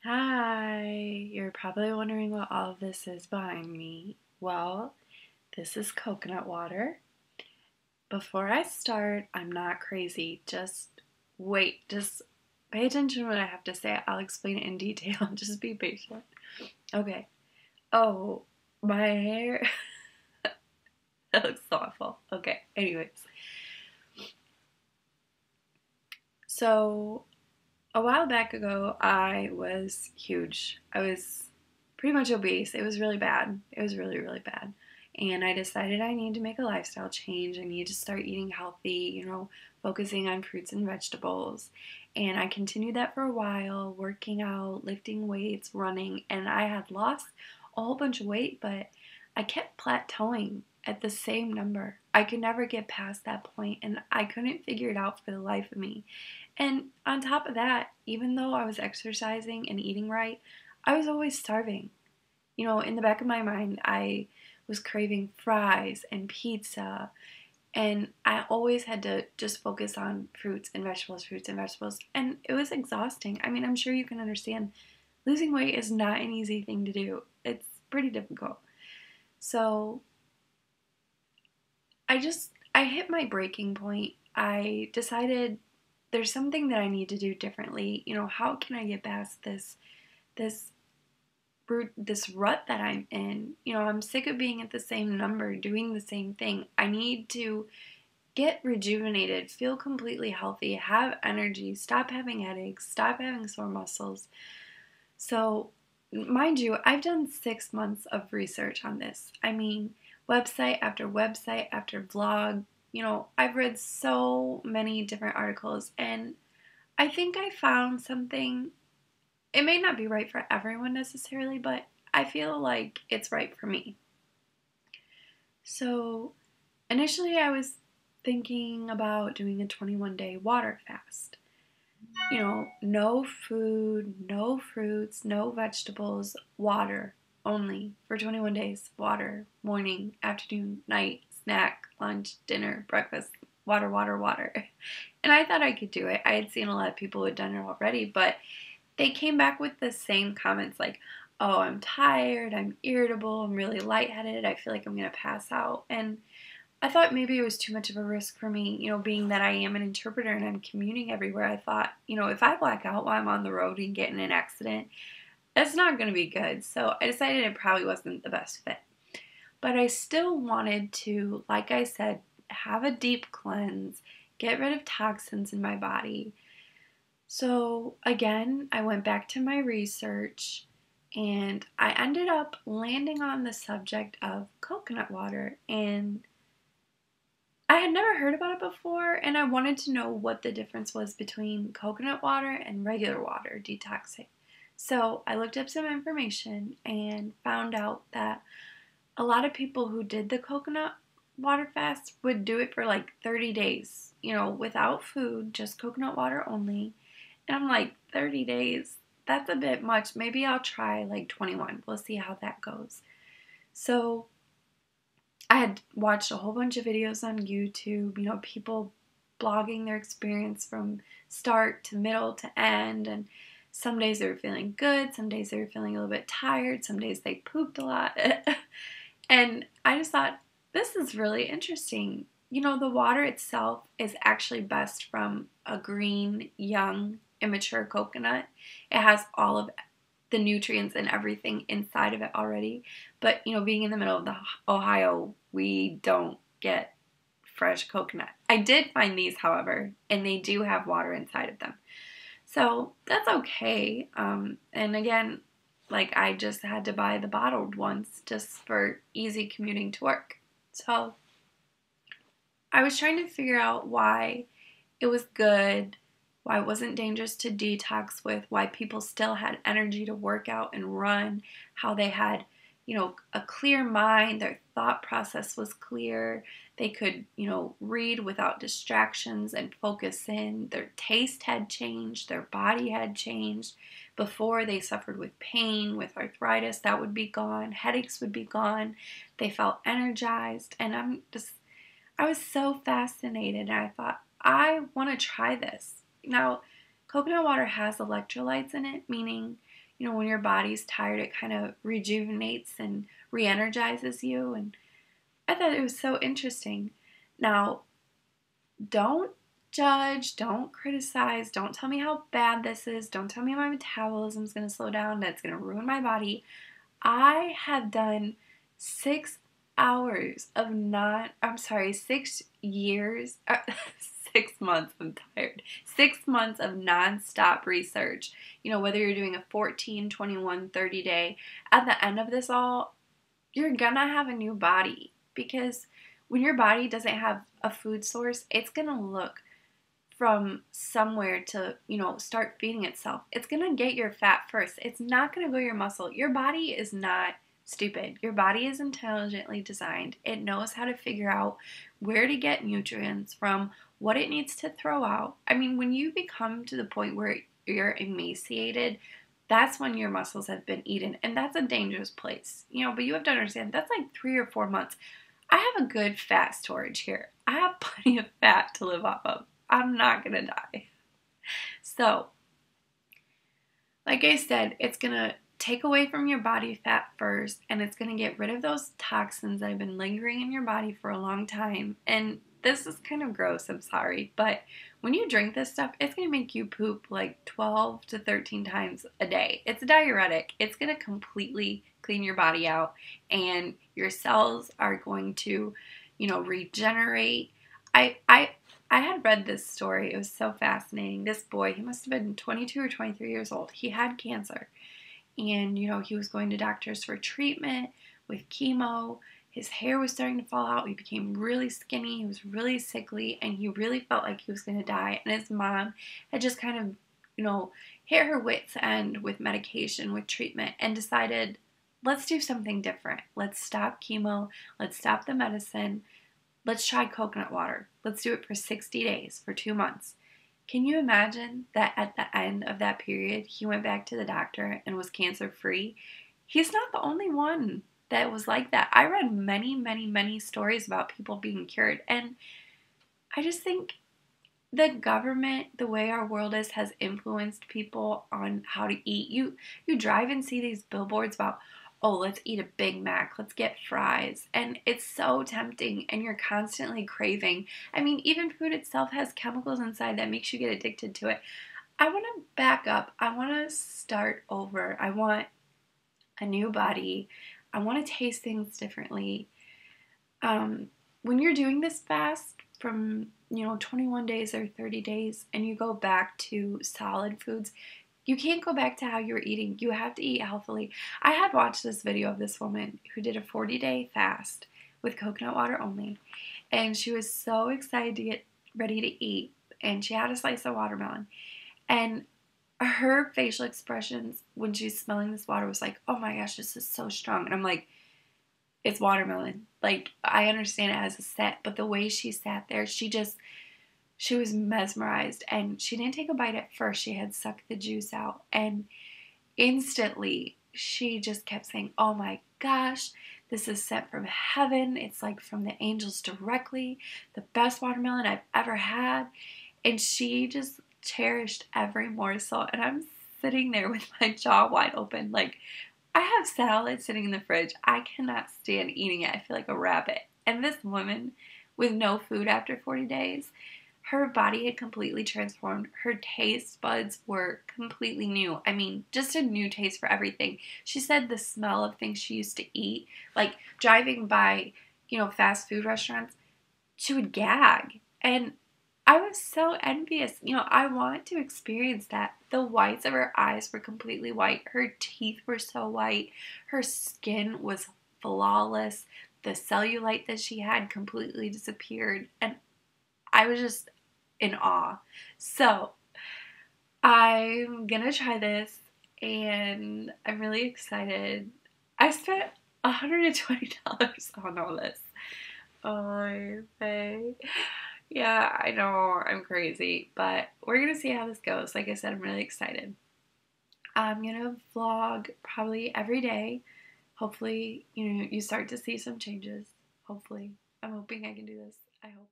Hi, you're probably wondering what all of this is behind me. Well, this is coconut water. Before I start, I'm not crazy. Just wait, just pay attention to what I have to say. I'll explain it in detail. Just be patient. Okay. Oh, my hair. That looks awful. Okay, anyways. So, a while back ago, I was huge. I was pretty much obese. It was really bad. It was really, really bad. And I decided I need to make a lifestyle change. I need to start eating healthy, focusing on fruits and vegetables. And I continued that for a while, working out, lifting weights, running, and I had lost a whole bunch of weight, but I kept plateauing at the same number. I could never get past that point, and I couldn't figure it out for the life of me. And on top of that, even though I was exercising and eating right, I was always starving. In the back of my mind, I was craving fries and pizza, and I always had to just focus on fruits and vegetables, and it was exhausting. I mean, I'm sure you can understand losing weight is not an easy thing to do, it's pretty difficult. So I hit my breaking point. I decided there's something that I need to do differently. How can I get past this this rut that I'm in? I'm sick of being at the same number, doing the same thing. I need to get rejuvenated, feel completely healthy, have energy, stop having headaches, stop having sore muscles. So, mind you, I've done 6 months of research on this. I mean, website after vlog. I've read so many different articles, and I think I found something. It may not be right for everyone necessarily, but I feel like it's right for me. So, initially, I was thinking about doing a 21-day water fast. No food, no fruits, no vegetables, water only for 21 days. Water, morning, afternoon, night, snack, lunch, dinner, breakfast, water, water, water. And I thought I could do it. I had seen a lot of people who had done it already, but they came back with the same comments like, oh, I'm tired, I'm irritable, I'm really lightheaded, I feel like I'm going to pass out. And I thought maybe it was too much of a risk for me, being that I am an interpreter and I'm commuting everywhere. I thought, if I black out while I'm on the road and get in an accident, that's not going to be good. So I decided it probably wasn't the best fit. But I still wanted to, like I said, have a deep cleanse, get rid of toxins in my body. So again, I went back to my research and I ended up landing on the subject of coconut water. And I had never heard about it before, and I wanted to know what the difference was between coconut water and regular water detoxing. So I looked up some information and found out that a lot of people who did the coconut water fast would do it for like 30 days, without food, just coconut water only. And I'm like, 30 days? That's a bit much. Maybe I'll try like 21. We'll see how that goes. So I had watched a whole bunch of videos on YouTube, people blogging their experience from start to middle to end. And some days they were feeling good, some days they were feeling a little bit tired, some days they pooped a lot. And I just thought, this is really interesting. The water itself is actually best from a green, young, immature coconut. It has all of the nutrients and everything inside of it already. But, being in the middle of the Ohio, we don't get fresh coconut. I did find these, however, and they do have water inside of them. So that's okay. And again, like I just had to buy the bottled ones just for easy commuting to work. So I was trying to figure out why it was good, why it wasn't dangerous to detox with, why people still had energy to work out and run, how they had, a clear mind, their thought process was clear, they could, read without distractions and focus in, their taste had changed, their body had changed. Before they suffered with pain, with arthritis, that would be gone, headaches would be gone, they felt energized, and I was so fascinated, and I thought, I want to try this. Now, coconut water has electrolytes in it, meaning, when your body's tired, it kind of rejuvenates and re-energizes you. And I thought it was so interesting. Now, don't judge, don't criticize, don't tell me how bad this is, don't tell me my metabolism's going to slow down, that's going to ruin my body. I have done 6 hours of 6 years, 6 months, I'm tired, 6 months of nonstop research. Whether you're doing a 14, 21, 30 day, at the end of this all, you're gonna have a new body, because when your body doesn't have a food source, it's gonna look from somewhere to, start feeding itself. It's gonna get your fat first. It's not gonna go your muscle. Your body is not stupid. Your body is intelligently designed. It knows how to figure out where to get nutrients from, what it needs to throw out. I mean, when you become to the point where you're emaciated, that's when your muscles have been eaten, and that's a dangerous place. But you have to understand, that's like 3 or 4 months. I have a good fat storage here. I have plenty of fat to live off of. I'm not gonna die. So, like I said, it's gonna take away from your body fat first, and it's gonna get rid of those toxins that have been lingering in your body for a long time. And this is kind of gross, I'm sorry, but when you drink this stuff, it's gonna make you poop like 12 to 13 times a day. It's a diuretic. It's gonna completely clean your body out, and your cells are going to, regenerate. I had read this story. It was so fascinating. This boy, he must have been 22 or 23 years old. He had cancer, and he was going to doctors for treatment with chemo. His hair was starting to fall out. He became really skinny. He was really sickly, and he really felt like he was going to die. And his mom had just kind of, hit her wits' end with medication, with treatment, and decided, let's do something different. Let's stop chemo. Let's stop the medicine. Let's try coconut water. Let's do it for 60 days, for 2 months. Can you imagine that at the end of that period, he went back to the doctor and was cancer-free? He's not the only one that was like that. I read many, many, many stories about people being cured, and I just think the government, the way our world is, has influenced people on how to eat. You drive and see these billboards about, oh, let's eat a Big Mac, let's get fries, and it's so tempting, and you're constantly craving. I mean, even food itself has chemicals inside that makes you get addicted to it. I want to back up. I want to start over. I want a new body. I want to taste things differently. When you're doing this fast from 21 days or 30 days, and you go back to solid foods, you can't go back to how you were eating. You have to eat healthily. I had watched this video of this woman who did a 40-day fast with coconut water only, and she was so excited to get ready to eat, and she had a slice of watermelon, and her facial expressions when she's smelling this water was like, oh my gosh, this is so strong. And I'm like, it's watermelon. Like, I understand it as a set, but the way she sat there, she was mesmerized, and she didn't take a bite at first. She had sucked the juice out, and instantly she just kept saying, oh my gosh, this is sent from heaven. It's like from the angels directly, the best watermelon I've ever had. And she just cherished every morsel, and I'm sitting there with my jaw wide open. Like, I have salad sitting in the fridge. I cannot stand eating it. I feel like a rabbit. And this woman with no food after 40 days, her body had completely transformed. Her taste buds were completely new. I mean, just a new taste for everything. She said the smell of things she used to eat, like driving by, fast food restaurants, she would gag. And I was so envious. I want to experience that. The whites of her eyes were completely white. Her teeth were so white. Her skin was flawless. The cellulite that she had completely disappeared. And I was just in awe. So, I'm gonna try this, and I'm really excited. I spent $120 on all this. Oh my face. Yeah, I know, I'm crazy, but we're gonna see how this goes. Like I said, I'm really excited. I'm gonna vlog probably every day. Hopefully, you start to see some changes. Hopefully. I'm hoping I can do this. I hope.